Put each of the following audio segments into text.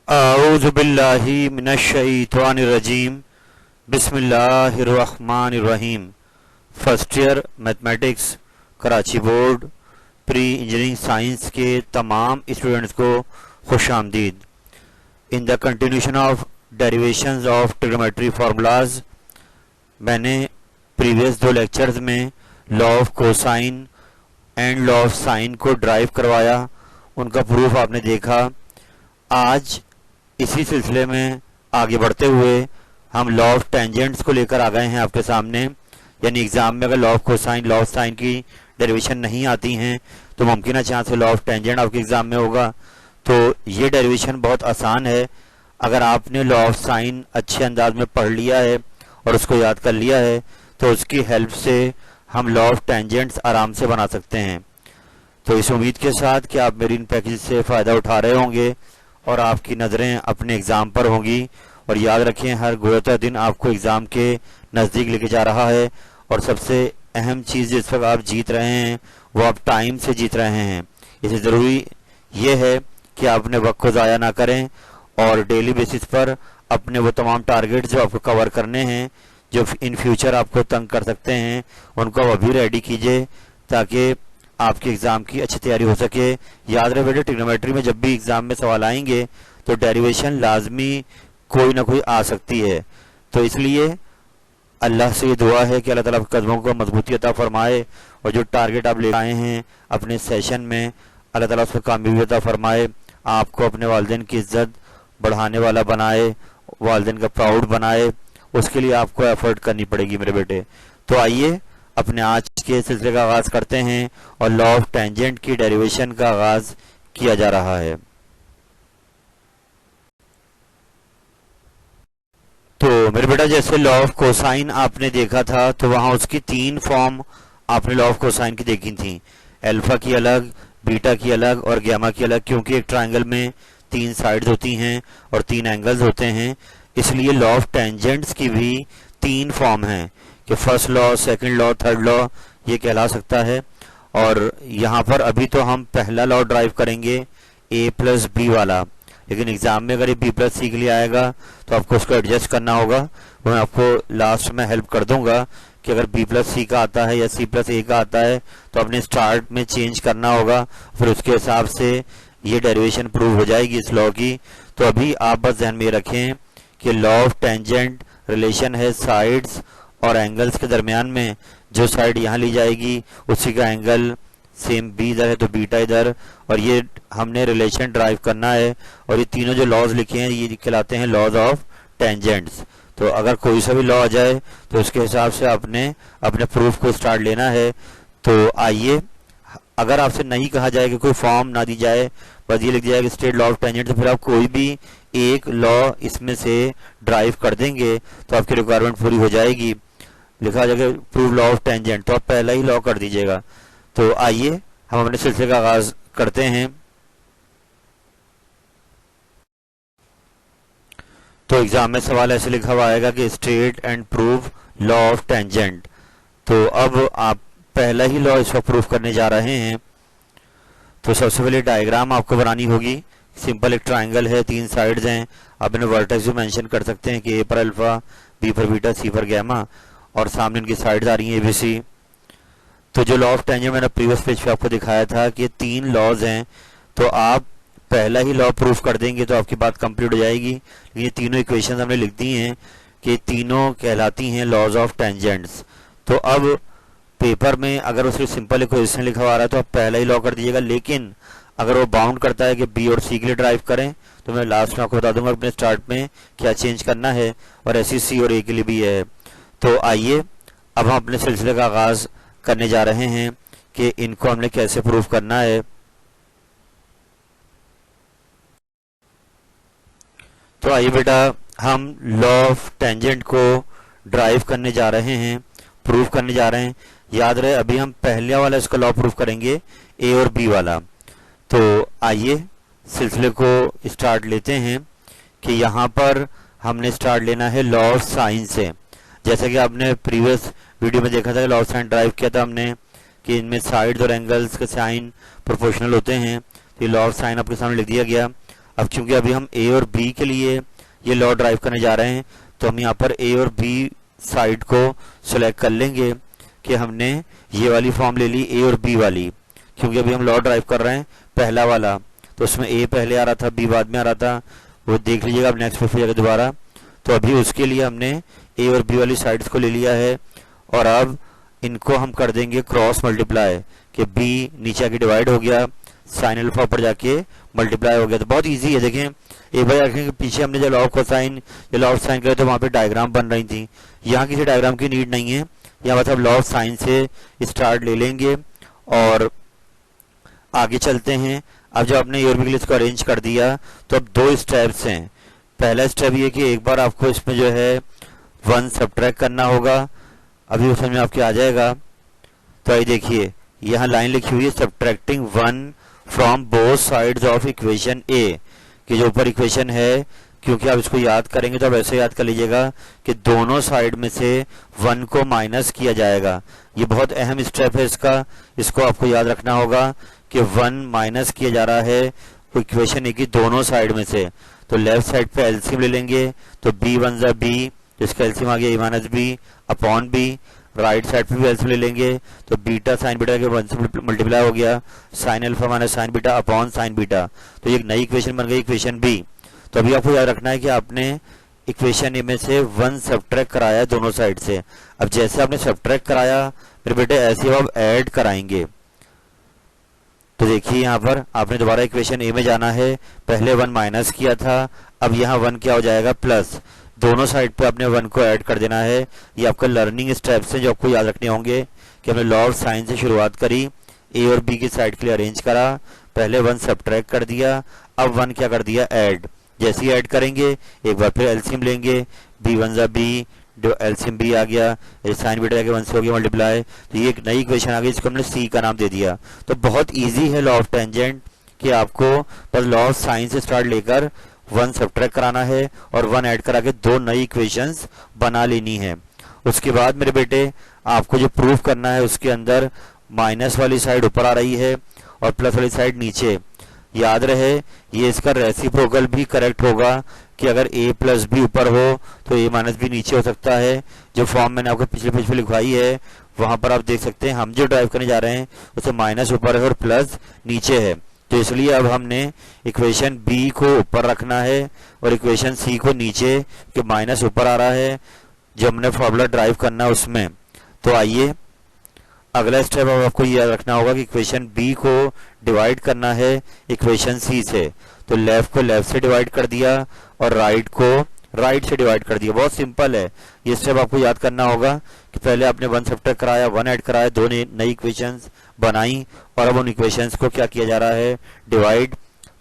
अऊज़ु बिल्लाहि मिनश्शैतानिर्रजीम बिस्मिल्लाहिर्रहमानिर्रहीम। First year mathematics Karachi board pre engineering science के तमाम स्टूडेंट्स को खुशामदीद। In the continuation of derivations of trigonometry formulas, मैंने प्रीवियस दो लेक्चर्स में law of cosine and law of sine को ड्राइव करवाया, उनका प्रूफ आपने देखा। आज इसी सिलसिले में आगे बढ़ते हुए हम लॉ ऑफ टेंजेंट्स को लेकर आ गए हैं आपके सामने। यानी एग्जाम में अगर law of cosine law of sine की डेरिवेशन नहीं आती हैं तो मुमकिन चांस से लॉ ऑफ टेंजेंट आपके एग्जाम में होगा। तो ये डेरिवेशन बहुत आसान है। अगर आपने लॉ ऑफ साइन अच्छे अंदाज में पढ़ लिया है और उसको याद कर लिया है तो उसकी हेल्प से हम लॉ ऑफ टेंजेंट्स आराम से बना सकते हैं। तो इस उम्मीद के साथ कि आप मेरी इन पैकेज से फ़ायदा उठा रहे होंगे और आपकी नज़रें अपने एग्ज़ाम पर होंगी। और याद रखें, हर गुज़रता दिन आपको एग्ज़ाम के नज़दीक लेके जा रहा है और सबसे अहम चीज़ जिस वक्त आप जीत रहे हैं वो आप टाइम से जीत रहे हैं। इसलिए ज़रूरी ये है कि आप अपने वक्त को ज़ाया ना करें और डेली बेसिस पर अपने वो तमाम टारगेट जो आपको कवर करने हैं, जो इन फ्यूचर आपको तंग कर सकते हैं, उनको आप अभी रेडी कीजिए ताकि आपके एग्ज़ाम की अच्छी तैयारी हो सके। याद रहे बेटे, ट्रिग्नोमेट्री में जब भी एग्ज़ाम में सवाल आएंगे तो डेरिवेशन लाजमी कोई ना कोई आ सकती है। तो इसलिए अल्लाह से ये दुआ है कि अल्लाह ताला आपके कदमों को मजबूती अता फरमाए और जो टारगेट आप ले आए हैं अपने सेशन में, अल्लाह ताला उस पर कामयाबी अता फरमाए, आपको अपने वालिदैन की इज्जत बढ़ाने वाला बनाए, वालिदैन का प्राउड बनाए। उसके लिए आपको एफर्ट करनी पड़ेगी मेरे बेटे। तो आइए अपने आज के सिलसिले का आगाज करते हैं और लॉ ऑफ टेंजेंट की डेरिवेशन का आगाज किया जा रहा है। तो मेरे बेटा, जैसे लॉ ऑफ कोसाइन आपने देखा था तो वहां उसकी तीन फॉर्म आपने लॉ ऑफ कोसाइन की देखी थी, अल्फा की अलग, बीटा की अलग और गैमा की अलग। क्योंकि एक ट्रायंगल में तीन साइड्स होती हैं और तीन एंगल्स होते हैं, इसलिए लॉ ऑफ टेंजेंट्स की भी तीन फॉर्म हैं कि first law, second law, third law ये कहला सकता है। और यहाँ पर अभी तो हम पहला लॉ ड्राइव करेंगे a प्लस बी वाला, लेकिन एग्जाम में अगर ये b प्लस सी के लिए आएगा तो आपको उसको एडजस्ट करना होगा। वो मैं आपको लास्ट में हेल्प कर दूंगा कि अगर b प्लस सी का आता है या c प्लस a का आता है तो अपने स्टार्ट में चेंज करना होगा, फिर उसके हिसाब से ये डेरिवेशन प्रूव हो जाएगी इस लॉ की। तो अभी आप बस ध्यान में रखें कि लॉ ऑफ टेंजेंट रिलेशन है साइड्स और एंगल्स के दरमियान में। जो साइड यहाँ ली जाएगी उसी का एंगल सेम बी इधर है तो बीटा इधर, और ये हमने रिलेशन ड्राइव करना है। और ये तीनों जो लॉज लिखे हैं ये कहलाते हैं लॉज ऑफ टेंजेंट्स। तो अगर कोई सा भी लॉ आ जाए तो उसके हिसाब से आपने अपने प्रूफ को स्टार्ट लेना है। तो आइए, अगर आपसे नहीं कहा जाए कि कोई फॉर्म ना दी जाए, बस ये लिख दिया कि स्टेट लॉ ऑफ टेंजेंट, तो फिर आप कोई भी एक लॉ इसमें से ड्राइव कर देंगे तो आपकी रिक्वायरमेंट पूरी हो जाएगी। लिखा जाएगा प्रूव लॉ ऑफ टेंजेंट तो आप पहला ही लॉ कर दीजिएगा। तो आइए हम अपने सिलसिले का आगाज करते हैं। तो एग्जाम में सवाल ऐसे लिखा हुआ आएगा कि state and prove law of tangent. तो अब आप पहला ही लॉ इसको प्रूव करने जा रहे हैं। तो सबसे पहले डायग्राम आपको बनानी होगी। सिंपल एक ट्रायंगल है, तीन साइड्स हैं, आप इन्हें वर्टेक्स भी मेंशन कर सकते हैं कि ए पर अल्फा, बी पर बीटा, सी पर गैमा, और सामने इनकी साइड्स आ रही हैं एबीसी। तो जो लॉ ऑफ टेंजेंट मैंने प्रीवियस पेज पे आपको दिखाया था कि तीन लॉज हैं, तो आप पहला ही लॉ प्रूफ कर देंगे तो आपकी बात कंप्लीट हो जाएगी। लेकिन ये तीनों इक्वेशन हमने लिख दी हैं कि तीनों कहलाती हैं लॉज ऑफ टेंजेंट्स। तो अब पेपर में अगर उसमें सिंपल इक्वेशन लिखा हुआ आ रहा है तो आप पहला ही लॉ कर दीजिएगा। लेकिन अगर वो बाउंड करता है कि बी और सी के लिए ड्राइव करें तो मैं लास्ट में आपको बता दूंगा अपने स्टार्ट में क्या चेंज करना है, और ऐसी सी और ए के लिए भी है। तो आइए अब हम अपने सिलसिले का आगाज करने जा रहे हैं कि इनको हमने कैसे प्रूव करना है। तो आइए बेटा, हम लॉ ऑफ टेंजेंट को ड्राइव करने जा रहे हैं, प्रूव करने जा रहे हैं। याद रहे अभी हम पहले वाला इसका लॉ प्रूव करेंगे, ए और बी वाला। तो आइए सिलसिले को स्टार्ट लेते हैं कि यहाँ पर हमने स्टार्ट लेना है लॉ ऑफ साइन से। जैसा कि आपने प्रीवियस वीडियो में देखा था कि लॉ ऑफ साइन ड्राइव किया था हमने कि इनमें साइड्स और एंगल्स के साइन प्रोपोर्शनल होते हैं। तो ये लॉ ऑफ साइन आपके सामने लिख दिया गया। अब क्योंकि अभी हम ए और बी के लिए ये लॉ ड्राइव करने जा रहे हैं, तो हम यहाँ पर ए और बी साइड को सिलेक्ट कर लेंगे कि हमने ये वाली फॉर्म ले ली ए और बी वाली, क्योंकि अभी हम लॉ ड्राइव कर रहे हैं पहला वाला, तो उसमें ए पहले आ रहा था, बी बाद में आ रहा था, वो देख लीजिएगा अब नेक्स्ट पेज पे जाकर दोबारा। तो अभी उसके लिए हमने ए और बी वाली साइड्स को ले लिया है, और अब इनको हम कर देंगे क्रॉस मल्टीप्लाई, कि बी नीचे आके डिवाइड हो गया, साइन अल्फा ऊपर जाके मल्टीप्लाई हो गया। तो बहुत इजी है, देखें एक बार आखिर के पीछे हमने जब लॉ ऑफ कोसाइन या लॉ ऑफ साइन करे तो वहाँ पे डायग्राम बन रही थी, यहाँ किसी डायग्राम की नीड नहीं है, यहाँ बस अब लॉ ऑफ साइन से स्टार्ट ले लेंगे और आगे चलते हैं। अब जब आपने ए और बी के लिए इसको अरेंज कर दिया तो अब दो स्टेप्स हैं। पहला स्टेप ये कि एक बार आपको इसमें जो है 1 सब्ट्रैक्ट करना होगा, अभी वो समझ में आपके आ जाएगा। तो आइए देखिए यहाँ लाइन लिखी हुई है subtracting 1 from both sides of equation A, कि जो ऊपर इक्वेशन है, क्योंकि आप इसको याद करेंगे तो आप ऐसे याद कर लीजिएगा कि दोनों साइड में से 1 को माइनस किया जाएगा। ये बहुत अहम स्टेप है इसको आपको याद रखना होगा कि 1 माइनस किया जा रहा है इक्वेशन ए की दोनों साइड में से। तो लेफ्ट साइड पे एलसीएम ले लेंगे, तो बी वन जा बी, जिसका एलसीएम आ गया A minus B upon B. Right side पे भी एलसीएम ले लेंगे, तो बीटा साइन बीटा के 1 से मल्टीप्लाई हो गया, sign alpha minus sine beta upon sine beta. तो एक नई इक्वेशन बन गई, इक्वेशन बी। तो अभी आपको याद रखना है कि आपने इक्वेशन ए में से 1 सब्ट्रैक्ट कराया दोनों साइड से। अब जैसे आपने सब्ट्रैक्ट कराया फिर बेटे ऐसे आप ऐड कराएंगे। तो देखिए यहाँ पर आपने दोबारा इक्वेशन ए में जाना है, पहले 1 माइनस किया था, अब यहाँ 1 क्या हो जाएगा प्लस, दोनों साइड पे आपने 1 को ऐड कर देना है। ये आपका लर्निंग स्टेप्स हैं जो आपको याद रखने होंगे कि हमने लॉ ऑफ साइन से शुरुआत करी, ए और बी की साइड के लिए अरेंज करा, पहले 1 सब्ट्रैक्ट कर दिया, अब 1 क्या कर दिया ऐड। जैसे ही ऐड करेंगे एक बार फिर एलसीएम लेंगे, बी वन जा बी, जो एलसीएम बी आ गया, साइन बीटा जाके 1 से हो गया मल्टीप्लाई। तो ये एक नई इक्वेशन आ गई, इसको हमने सी का नाम दे दिया। तो बहुत इजी है लॉ ऑफ टेंजेंट, कि आपको बस लॉ ऑफ साइन से स्टार्ट लेकर 1 सब्ट्रैक्ट कराना है और 1 ऐड करा के दो नई इक्वेशंस बना लेनी है। उसके बाद मेरे बेटे आपको जो प्रूफ करना है उसके अंदर माइनस वाली साइड ऊपर आ रही है और प्लस वाली साइड नीचे। याद रहे ये इसका रेसिप्रोकल भी करेक्ट होगा कि अगर a प्लस बी ऊपर हो तो a माइनस बी नीचे हो सकता है। जो फॉर्म मैंने आपको पिछले पेज पे लिखवाई है वहां पर आप देख सकते हैं, हम जो ड्राइव करने जा रहे हैं उसे माइनस ऊपर है और प्लस नीचे है। तो इसलिए अब हमने इक्वेशन बी को ऊपर रखना है और इक्वेशन सी को नीचे, कि माइनस ऊपर आ रहा है जो हमने फॉर्मूला ड्राइव करना है उसमें। तो आइए अगला स्टेप अब आपको ये याद रखना होगा कि इक्वेशन बी को डिवाइड करना है इक्वेशन सी से। तो लेफ्ट को लेफ्ट से डिवाइड कर दिया और राइट को राइट से डिवाइड कर दिया। बहुत सिंपल है, ये स्टेप आपको याद करना होगा कि पहले आपने 1 सब्ट्रैक्ट कराया, 1 ऐड कराया, दो नई इक्वेशंस बनाई और अब उन इक्वेशंस को क्या किया जा रहा है डिवाइड।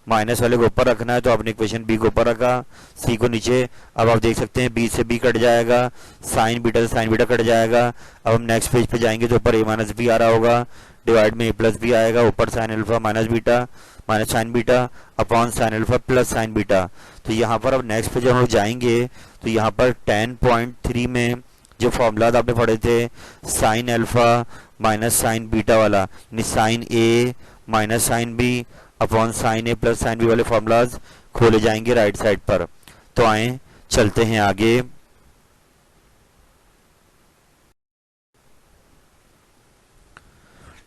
माइनस वाले को ऊपर रखना है तो आपने इक्वेशन बी को ऊपर रखा, सी को नीचे। अब आप देख सकते हैं बी से बी कट जाएगा, साइन बीटा से साइन बीटा कट जाएगा। अब हम नेक्स्ट पेज पे जाएंगे तो ऊपर ए माइनस बी आ रहा होगा, डिवाइड में ए प्लस बी आएगा, ऊपर sign alpha minus beta minus sine beta upon sine alpha plus sine beta. तो यहाँ पर अब नेक्स्ट पे जब हम लोग जाएंगे तो यहाँ पर 10.3 में जो फॉर्मूला आपने पढ़े थे sine alpha minus sine beta वाला, यानी sine A minus sine B upon sine A plus sine B वाले फॉर्मूलाज खोले जाएंगे राइट साइड पर। तो आए चलते हैं आगे।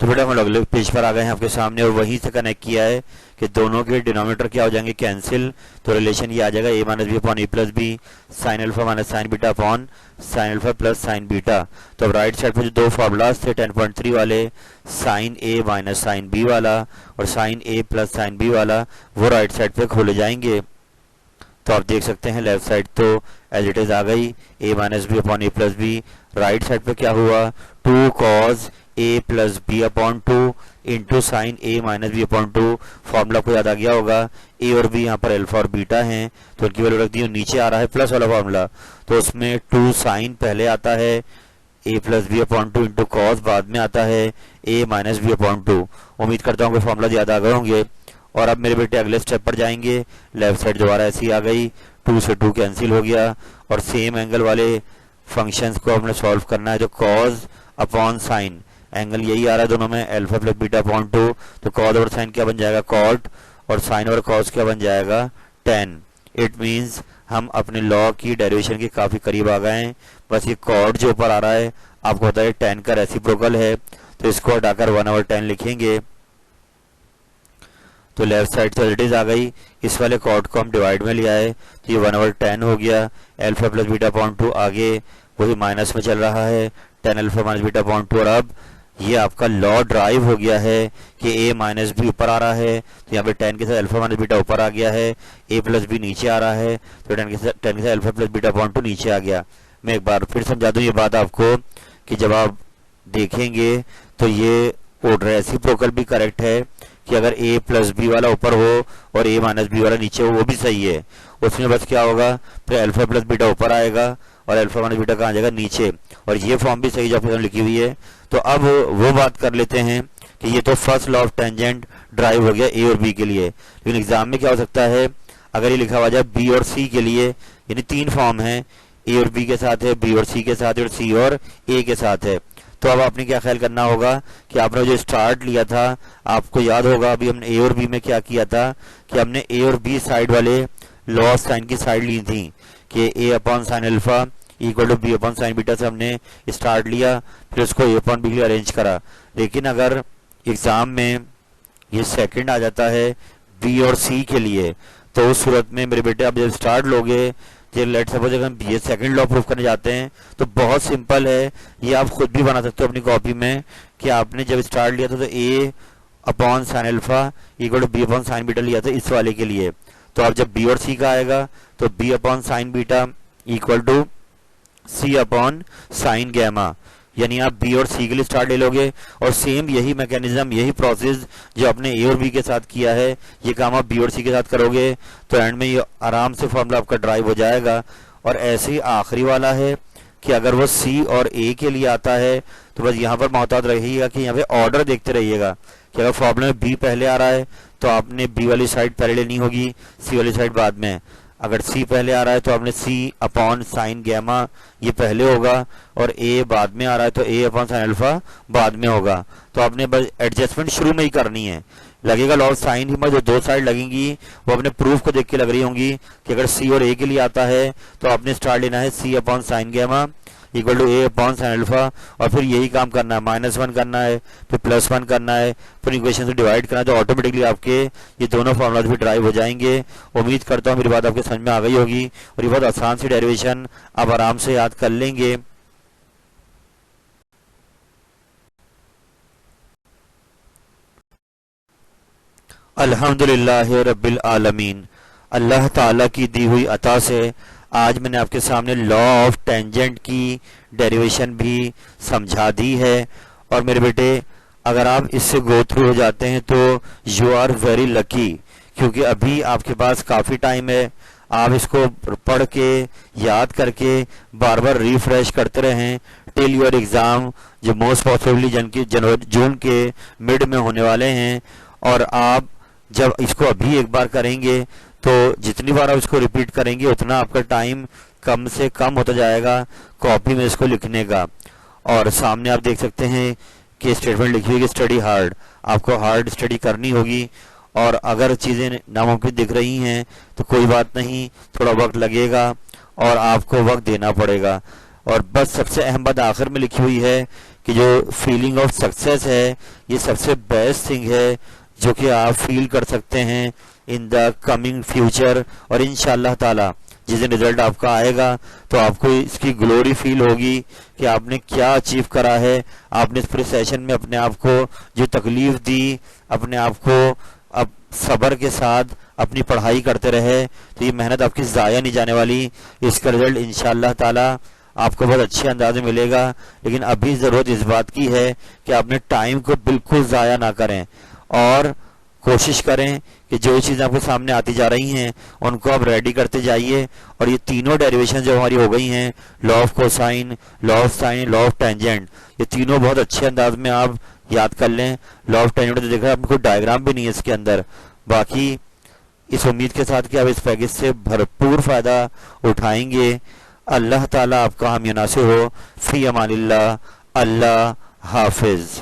तो बेटा हम अगले पेज पर आ गए हैं आपके सामने और वहीं से कनेक्ट किया है कि दोनों के डिनोमिनेटर क्या हो जाएंगे कैंसिल। तो रिलेशन ये आ जाएगा A minus B upon A plus B sine alpha minus sine beta upon sine alpha plus sine beta. तो अब राइट साइड पर जो दो फॉर्मूलाज थे 10.3 वाले, sign A minus sine B वाला और sign A plus sine B वाला, वो राइट साइड पे खोले जाएंगे। तो आप देख सकते हैं लेफ्ट साइड तो एज इट इज आ गई A minus B upon A plus B. Right side पे क्या हुआ 2 cos A plus B upon 2 into sine A minus B upon 2। Formula को याद आ गया होगा, ए और बी यहाँ पर अल्फा और बीटा हैं तो उनकी वैल्यू रख दी। नीचे आ रहा है प्लस वाला फॉर्मूला, तो उसमें 2 साइन पहले आता है, A plus B upon 2 into cos बाद में आता है ए माइनस बी अपॉन 2। उम्मीद करता हूँ कि फॉर्मूला याद आ गए होंगे। और अब मेरे बेटे अगले स्टेप पर जाएंगे। लेफ्ट साइड दोबारा ऐसी आ गई, 2 से 2 कैंसिल हो गया और सेम एंगल वाले फंक्शंस को हमने सॉल्व करना है। जो कॉस अपॉन साइन, एंगल यही आ रहा है दोनों में, अल्फा प्लस बीटा अपॉन 2। तो कॉस और साइन क्या बन जाएगा कॉट, और साइन और कॉस क्या बन जाएगा 10। इट मीन्स हम अपने लॉ की डेरिवेशन के काफ़ी करीब आ गए हैं। बस ये कॉर्ड जो ऊपर आ रहा है आपको पता है 10 का रेसिप्रोकल है, तो इसको हटाकर 1/10 लिखेंगे तो लेफ्ट साइड से रिलेटिव आ गई। इस वाले कॉर्ड को हम डिवाइड में लिया है तो ये 1/10 हो गया। अल्फा प्लस बीटा अपॉन 2 आगे वही माइनस में चल रहा है 10 अल्फा माइनस बीटा अपॉन 2। और अब ये आपका लॉ ड्राइव हो गया है कि a माइनस बी ऊपर आ रहा है, तो यहाँ पे 10 के साथ अल्फा माइनस बीटा ऊपर आ गया है, a प्लस बी नीचे आ रहा है, तो 10 के साथ अल्फा प्लस बीटा अपॉन 2 नीचे आ गया। मैं एक बार फिर समझा दूं ये बात आपको कि जब आप देखेंगे तो ये रेसिप्रोकल भी करेक्ट है कि अगर a प्लस बी वाला ऊपर हो और a माइनस बी वाला नीचे हो वो भी सही है। उसमें बस क्या होगा, फिर अल्फा प्लस बीटा ऊपर आएगा और अल्फा माइनस बीटा कहाँ जाएगा, नीचे। और ये फॉर्म भी सही जो आपके सामने लिखी हुई है। तो अब वो बात कर लेते हैं कि ये तो first law of tangent drive हो गया ए और बी के लिए, लेकिन एग्जाम में क्या हो सकता है अगर ये लिखा हुआ जाए बी और सी के लिए, यानी 3 फॉर्म है, ए और बी के साथ है, बी और सी के साथ है और सी और ए के साथ है। तो अब आपने क्या ख्याल करना होगा कि आपने जो स्टार्ट लिया था आपको याद होगा अभी हमने ए और बी में क्या किया था कि हमने ए और बी साइड वाले लॉ ऑफ साइन की साइड ली थी कि A upon sine alpha equal to B upon sine beta से हमने स्टार्ट लिया, फिर उसको ए अपॉन बी के लिए अरेंज करा। लेकिन अगर एग्जाम में ये सेकंड आ जाता है बी और सी के लिए, तो उस सूरत में मेरे बेटे आप जब स्टार्ट लोगे, जो लेट सपोज अगर हम ये सेकंड लॉ प्रूफ करने जाते हैं तो बहुत सिंपल है, ये आप खुद भी बना सकते हो अपनी कॉपी में कि आपने जब स्टार्ट लिया था तो A upon sine alpha equal to B upon sine beta लिया था इस वाले के लिए। तो अब जब बी और सी का आएगा तो B upon sine beta equal to C upon sine gamma, यानी आप बी और सी के लिए स्टार्ट ले लोगे और सेम यही मैकेनिज्म यही प्रोसेस जो आपने ए और बी के साथ किया है ये काम आप बी और सी के साथ करोगे तो एंड में ये आराम से फॉर्मूला आपका ड्राइव हो जाएगा। और ऐसे ही आखिरी वाला है कि अगर वो सी और ए के लिए आता है तो बस यहाँ पर मोहतात रहिएगा कि यहाँ पे ऑर्डर देखते रहिएगा कि अगर फॉर्मूला में बी पहले आ रहा है तो आपने बी वाली साइड पहले लेनी होगी, सी वाली साइड बाद में। अगर सी पहले आ रहा है तो आपने सी अपॉन साइन गैमा ये पहले होगा और ए बाद में आ रहा है तो ए अपॉन साइन अल्फा बाद में होगा। तो आपने बस एडजस्टमेंट शुरू में ही करनी है। लगेगा लॉ ऑफ साइन ही में जो 2 साइड लगेंगी वो अपने प्रूफ को देख के लग रही होंगी कि अगर सी और ए के लिए आता है तो आपने स्टार्ट लेना है C upon sine gamma equal to A upon sine alpha और फिर यही काम करना है, -1 करना है, फिर +1 करना है, फिर इक्वेशन से डिवाइड करना है, तो ऑटोमेटिकली आपके ये दोनों फॉर्मूलाज भी ड्राइव हो जाएंगे। उम्मीद करता हूँ मेरी बात आपके समझ में आ गई होगी और ये बहुत आसान सी डेरिवेशन आप आराम से याद कर लेंगे। अल्हम्दुलिल्लाह रब्बिल आलमीन, अल्लाह ताला की दी हुई अता से आज मैंने आपके सामने लॉ ऑफ टेंजेंट की डेरिवेशन भी समझा दी है। और मेरे बेटे अगर आप इससे गो थ्रू हो जाते हैं तो यू आर वेरी लकी, क्योंकि अभी आपके पास काफ़ी टाइम है। आप इसको पढ़ के याद करके बार बार रिफ्रेश करते रहें टिल योर एग्ज़ाम जो मोस्ट पॉसिबली जून के मिड में होने वाले हैं। और आप जब इसको अभी एक बार करेंगे तो जितनी बार आप इसको रिपीट करेंगे उतना आपका टाइम कम से कम होता जाएगा कॉपी में इसको लिखने का। और सामने आप देख सकते हैं कि स्टेटमेंट लिखी हुई है कि स्टडी हार्ड, आपको हार्ड स्टडी करनी होगी। और अगर चीज़ें नामुमकिन दिख रही हैं तो कोई बात नहीं, थोड़ा वक्त लगेगा और आपको वक्त देना पड़ेगा। और बस सबसे अहम बात आखिर में लिखी हुई है कि जो फीलिंग ऑफ सक्सेस है ये सबसे बेस्ट थिंग है जो कि आप फील कर सकते हैं इन द कमिंग फ्यूचर। और इंशाअल्लाह ताला जिस दिन रिजल्ट आपका आएगा तो आपको इसकी ग्लोरी फील होगी कि आपने क्या अचीव करा है। आपने इस पूरे सेशन में अपने आप को जो तकलीफ दी, अपने आप को अब सब्र के साथ अपनी पढ़ाई करते रहे तो ये मेहनत आपकी ज़ाया नहीं जाने वाली। इसका रिजल्ट इंशाअल्लाह ताला आपको बहुत अच्छे अंदाज में मिलेगा। लेकिन अभी ज़रूरत इस बात की है कि आपने टाइम को बिल्कुल ज़ाया ना करें और कोशिश करें कि जो चीज़ें आपके सामने आती जा रही हैं उनको आप रेडी करते जाइए। और ये तीनों डेरिवेशन जो हमारी हो गई हैं, law of cosine, law of sign, law of tangent, ये तीनों बहुत अच्छे अंदाज में आप याद कर लें। लॉ ऑफ टेंजेंट तो देखा आपको कोई डायग्राम भी नहीं है इसके अंदर। बाकी इस उम्मीद के साथ कि आप इस पैकेज से भरपूर फ़ायदा उठाएंगे। अल्लाह ताला आपका हम नासिर हो। फ़ी अमानिल्लाह, अल्लाह हाफिज़।